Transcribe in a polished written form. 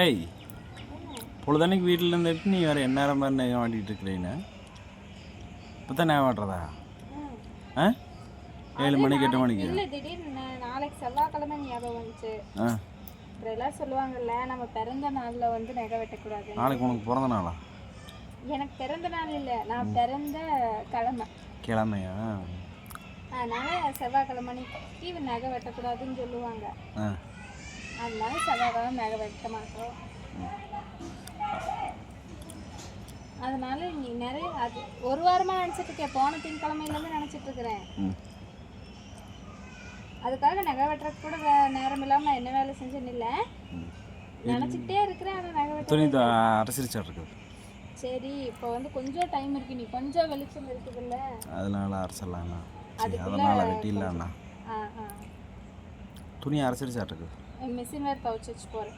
ஏய் பொழுதன்னைக்கு வீட்டில் இருந்துட்டு நீ வேறு எந்நேரம் மாதிரி நகம் வாட்டிகிட்டு இருக்கிறீன்னு இப்போ தான் நகம் வாட்டுறதா? ஆ 7 மணிக்கு 8 மணிக்கு இல்லை திடீர்னு நாளைக்கு செவ்வாய்க்கிழமை ஞாபகம் வந்துச்சு. அப்புறம் எல்லாம் சொல்லுவாங்கல்ல நம்ம பிறந்த நாளில் வந்து நகை வெட்டக்கூடாது. நாளைக்கு உனக்கு பிறந்த நாளா? எனக்கு பிறந்த நாள் இல்லை, நான் பிறந்த கிழமையா? அதனால் செவ்வாய்க்கிழமைக்கு நகை வெட்டக்கூடாதுன்னு சொல்லுவாங்க. அதனால செவ்வாய்க்கிழமை நகை வெட்ட மாட்டோம். அதனால நீ நிறைய அது ஒரு வாரமாக நினச்சிட்டு இருக்கேன். போன திங்கக்கிழமையிலேருந்து நினச்சிட்டு இருக்கிறேன். அதுக்காக நகை வெட்டுறதுக்கு கூட நேரம் இல்லாமல் நான் என்ன வேலை செஞ்சேன்னு இல்லை, நினச்சிக்கிட்டே இருக்கிறேன். ஆனால் நகை வெட்ட அரசியல் இருக்குது. சரி இப்போ வந்து கொஞ்சம் டைம் இருக்கு, நீ கொஞ்சம் வெளிச்சம் இருக்குதுல்ல, அதனால அரசலாம் அதனால வெட்டிடலாம்ண்ணா. துணி அரசியல் இருக்குது. மிஷின் வேறு துவைச்சி வச்சு போகிறேன்.